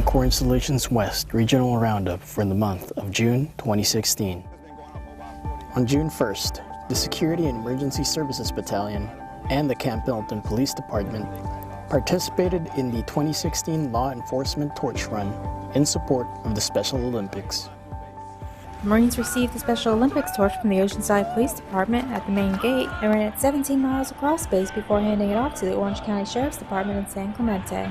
Corps Installations West Regional Roundup for the month of June 2016. On June 1st, the Security and Emergency Services Battalion and the Camp-Pendleton Police Department participated in the 2016 Law Enforcement Torch Run in support of the Special Olympics. Marines received the Special Olympics torch from the Oceanside Police Department at the main gate and ran it 17 miles across base before handing it off to the Orange County Sheriff's Department in San Clemente.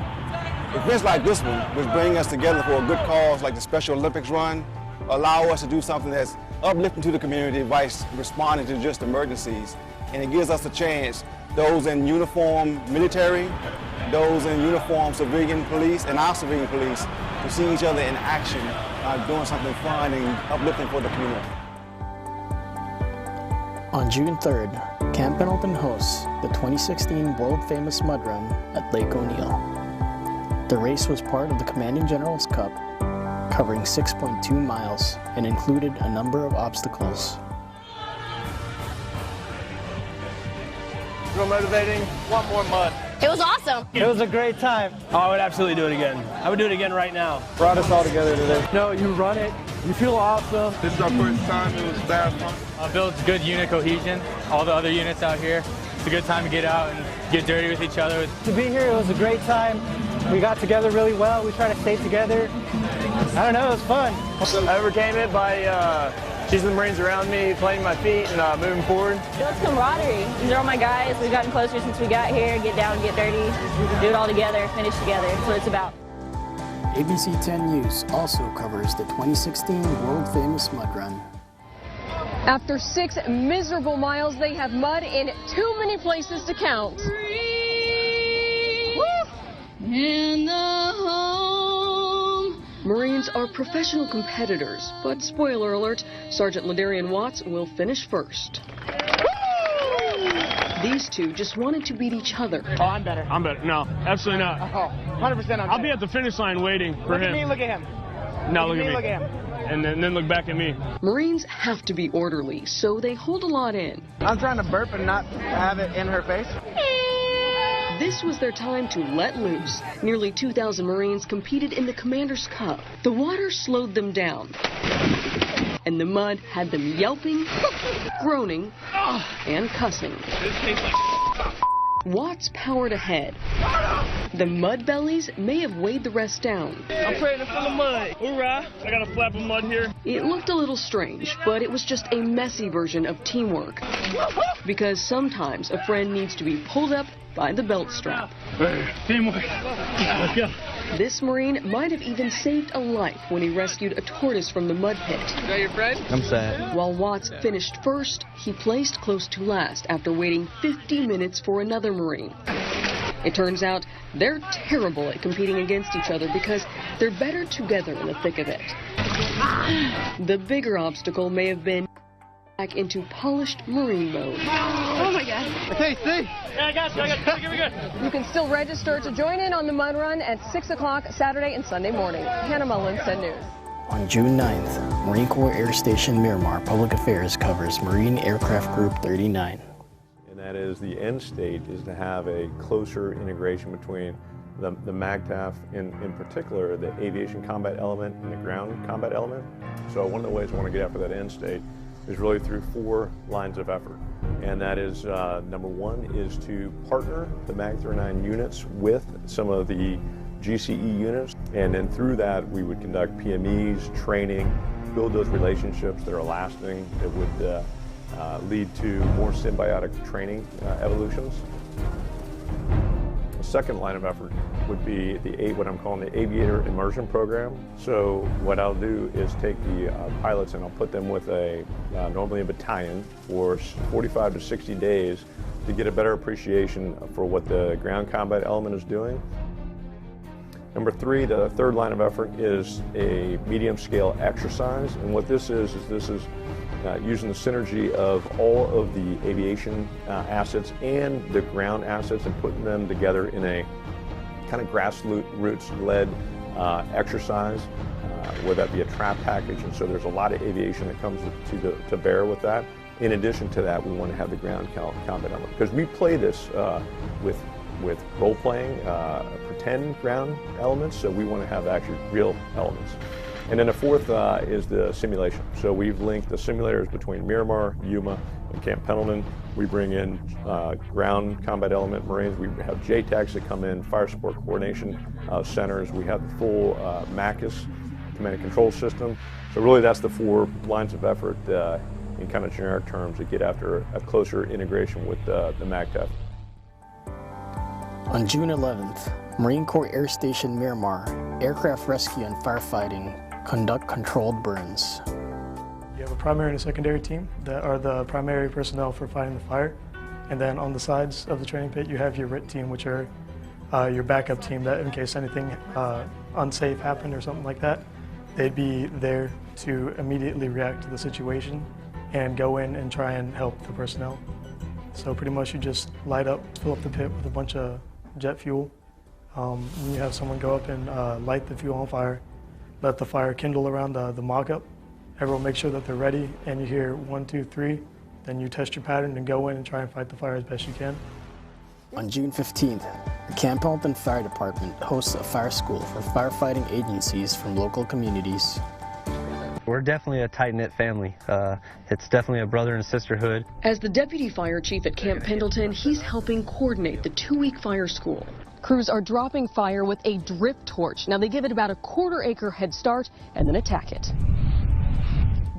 Events like this one, which bring us together for a good cause like the Special Olympics run, allow us to do something that's uplifting to the community by responding to just emergencies. And it gives us a chance, those in uniform military, those in uniform civilian police, and our civilian police, to see each other in action, doing something fun and uplifting for the community. On June 3rd, Camp Pendleton hosts the 2016 world-famous mud run at Lake O'Neill. The race was part of the Commanding General's Cup, covering 6.2 miles and included a number of obstacles. Real motivating. Want more mud. It was awesome. It was a great time. Oh, I would absolutely do it again. I would do it again right now. Brought us all together today. No, you run it. You feel awesome. This is our first time. It was bad fun. Builds good unit cohesion. All the other units out here. It's a good time to get out and get dirty with each other. To be here, it was a great time. We got together really well. We tried to stay together. I don't know, it was fun. I overcame it by choosing the Marines around me, planting my feet, and moving forward. It's camaraderie. These are all my guys. We've gotten closer since we got here. Get down, get dirty, do it all together, finish together. That's what it's about. ABC 10 News also covers the 2016 world-famous mud run. After 6 miserable miles, they have mud in too many places to count. In the home. Marines are professional competitors, but spoiler alert, Sergeant Ladarian Watts will finish first. These two just wanted to beat each other. Oh, I'm better. I'm better. No, absolutely not. Oh, 100% I'll be at the finish line waiting for him. Look at me, look at him. Now look at me. Look at him. And then look back at me. Marines have to be orderly, so they hold a lot in. I'm trying to burp and not have it in her face. This was their time to let loose. Nearly 2,000 Marines competed in the Commander's Cup. The water slowed them down, and the mud had them yelping, groaning, and cussing. Watts powered ahead. The mud bellies may have weighed the rest down. I'm praying full of mud. Hoorah! I got a flap of mud here. It looked a little strange, but it was just a messy version of teamwork. Because sometimes a friend needs to be pulled up by the belt strap. Hey, teamwork. Let's go. This Marine might have even saved a life when he rescued a tortoise from the mud pit. Is that your friend? I'm sad. While Watts finished first, he placed close to last after waiting 50 minutes for another Marine. It turns out they're terrible at competing against each other because they're better together in the thick of it. The bigger obstacle may have been back into polished Marine mode. Oh my God. Okay, see? Yeah, I got you. Give me good. You can still register to join in on the mud run at 6 o'clock Saturday and Sunday morning. Hannah Mullins, 10 News. On June 9th, Marine Corps Air Station Miramar Public Affairs covers Marine Aircraft Group 39. And that is the end state is to have a closer integration between the MAGTF, in particular the aviation combat element and the ground combat element. So one of the ways I want to get after that end state is really through 4 lines of effort. And that is, number 1 is to partner the MAG-39 units with some of the GCE units. And then through that, we would conduct PMEs, training, build those relationships that are lasting, that would lead to more symbiotic training evolutions. The second line of effort would be what I'm calling the Aviator Immersion Program. So what I'll do is take the pilots and I'll put them with normally a battalion for 45 to 60 days to get a better appreciation for what the ground combat element is doing. Number 3, the third line of effort is a medium scale exercise. And what this is using the synergy of all of the aviation assets and the ground assets and putting them together in a kind of grassroots-led exercise, whether that be a trap package. And so there's a lot of aviation that comes to bear with that. In addition to that, we want to have the ground combat element. Because we play this with with role-playing, pretend ground elements, so we want to have actually real elements. And then the fourth is the simulation. So we've linked the simulators between Miramar, Yuma, and Camp Pendleton. We bring in ground combat element Marines. We have JTACs that come in, fire support coordination centers. We have the full MACUS, command and control system. So really that's the 4 lines of effort in kind of generic terms that get after a closer integration with the MACTF. On June 11th, Marine Corps Air Station Miramar, aircraft rescue and firefighting conduct controlled burns. You have a primary and a secondary team that are the primary personnel for fighting the fire. And then on the sides of the training pit, you have your RIT team, which are your backup team that in case anything unsafe happened or something like that, they'd be there to immediately react to the situation and go in and try and help the personnel. So pretty much you just light up, fill up the pit with a bunch of jet fuel. You have someone go up and light the fuel on fire, let the fire kindle around the mock-up. Everyone make sure that they're ready, and you hear 1, 2, 3. Then you test your pattern and go in and try and fight the fire as best you can. On June 15th, the Camp Pendleton Fire Department hosts a fire school for firefighting agencies from local communities. We're definitely a tight-knit family. It's definitely a brother and sisterhood. As the deputy fire chief at Camp Pendleton, he's helping coordinate the 2-week fire school. Crews are dropping fire with a drip torch. Now they give it about a 1/4 acre head start and then attack it.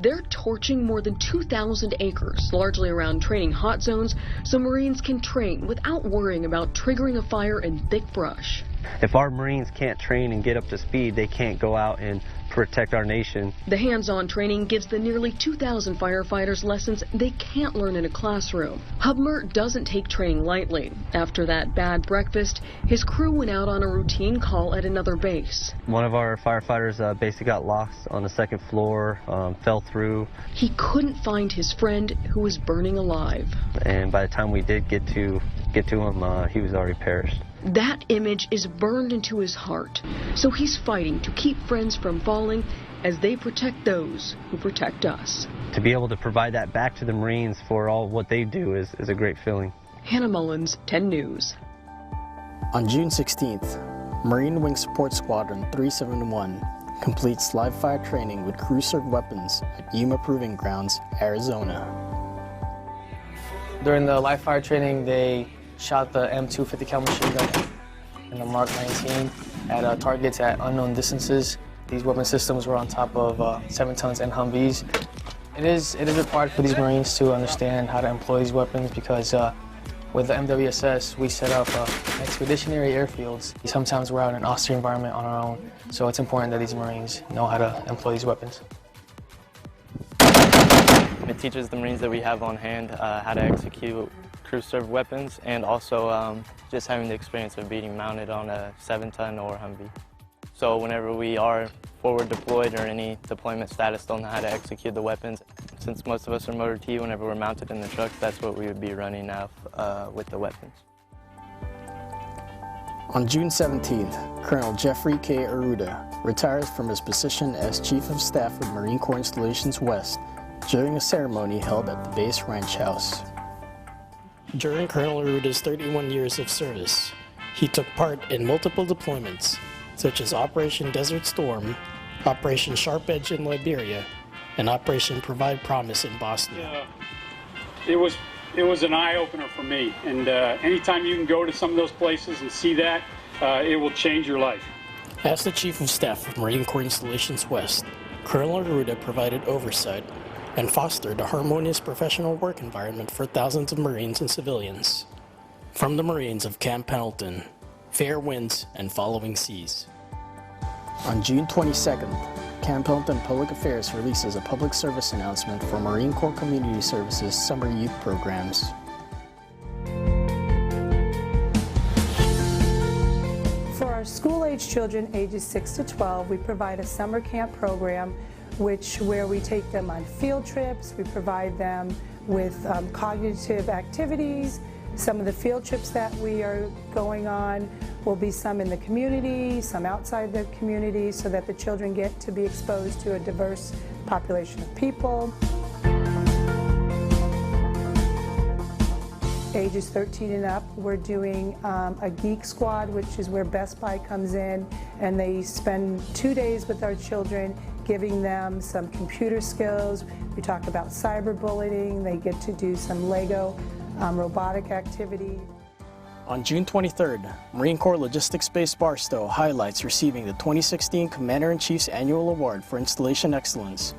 They're torching more than 2,000 acres, largely around training hot zones, so Marines can train without worrying about triggering a fire in thick brush. If our Marines can't train and get up to speed, they can't go out and protect our nation. The hands-on training gives the nearly 2,000 firefighters lessons they can't learn in a classroom. Hubmer doesn't take training lightly. After that bad breakfast, his crew went out on a routine call at another base. One of our firefighters basically got lost on the 2nd floor, fell through. He couldn't find his friend who was burning alive. And by the time we did get to him, he was already perished. That image is burned into his heart, so he's fighting to keep friends from falling as they protect those who protect us. To be able to provide that back to the Marines for all what they do is a great feeling. Hannah Mullins, 10 News. On June 16th, Marine Wing Support Squadron 371 completes live fire training with crew-served weapons at Yuma Proving Grounds, Arizona. During the live fire training, they shot the M250 cal machine gun and the Mark 19 at targets at unknown distances. These weapon systems were on top of 7 tons and Humvees. It is required for these Marines to understand how to employ these weapons because with the MWSS, we set up expeditionary airfields. Sometimes we're out in an austere environment on our own, so it's important that these Marines know how to employ these weapons. It teaches the Marines that we have on hand how to execute crew-served weapons, and also just having the experience of being mounted on a 7-ton or Humvee. So whenever we are forward deployed or any deployment status don't know how to execute the weapons, since most of us are motor T, whenever we're mounted in the trucks, that's what we would be running off with the weapons. On June 17th, Colonel Jeffrey K. Aruda retires from his position as Chief of Staff of Marine Corps Installations West during a ceremony held at the base ranch house. During Colonel Aruda's 31 years of service, he took part in multiple deployments, such as Operation Desert Storm, Operation Sharp Edge in Liberia, and Operation Provide Promise in Bosnia. It was an eye-opener for me, and anytime you can go to some of those places and see that, it will change your life. As the Chief of Staff of Marine Corps Installations West, Colonel Aruda provided oversight and fostered a harmonious professional work environment for thousands of Marines and civilians. From the Marines of Camp Pendleton, fair winds and following seas. On June 22nd, Camp Pendleton Public Affairs releases a public service announcement for Marine Corps Community Services summer youth programs. For our school-age children ages 6 to 12, we provide a summer camp program where we take them on field trips, we provide them with cognitive activities. Some of the field trips that we are going on will be some in the community, some outside the community, so that the children get to be exposed to a diverse population of people. ages 13 and up. We're doing a Geek Squad, which is where Best Buy comes in, and they spend 2 days with our children, giving them some computer skills. We talk about cyberbullying. They get to do some Lego robotic activity. On June 23rd, Marine Corps Logistics Base Barstow highlights receiving the 2016 Commander-in-Chief's Annual Award for Installation Excellence.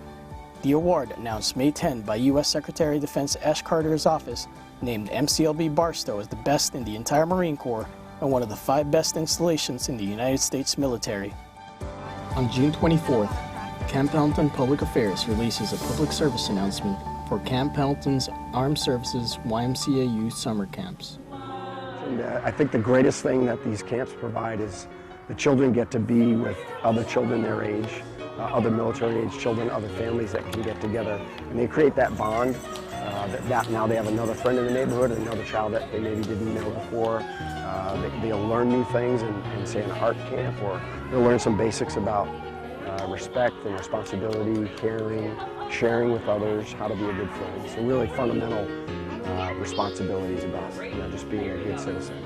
The award, announced May 10 by U.S. Secretary of Defense Ash Carter's office, named MCLB Barstow as the best in the entire Marine Corps and one of the 5 best installations in the United States military. On June 24th, Camp-Pendleton Public Affairs releases a public service announcement for Camp-Pendleton's Armed Services YMCA Youth Summer Camps. And, I think the greatest thing that these camps provide is the children get to be with other children their age, other military-age children, other families that can get together, and they create that bond. That now they have another friend in the neighborhood, another child that they maybe didn't know before. They'll learn new things in say, an art camp, or they'll learn some basics about respect and responsibility, caring, sharing with others, how to be a good friend. So really fundamental responsibilities about just being a good citizen.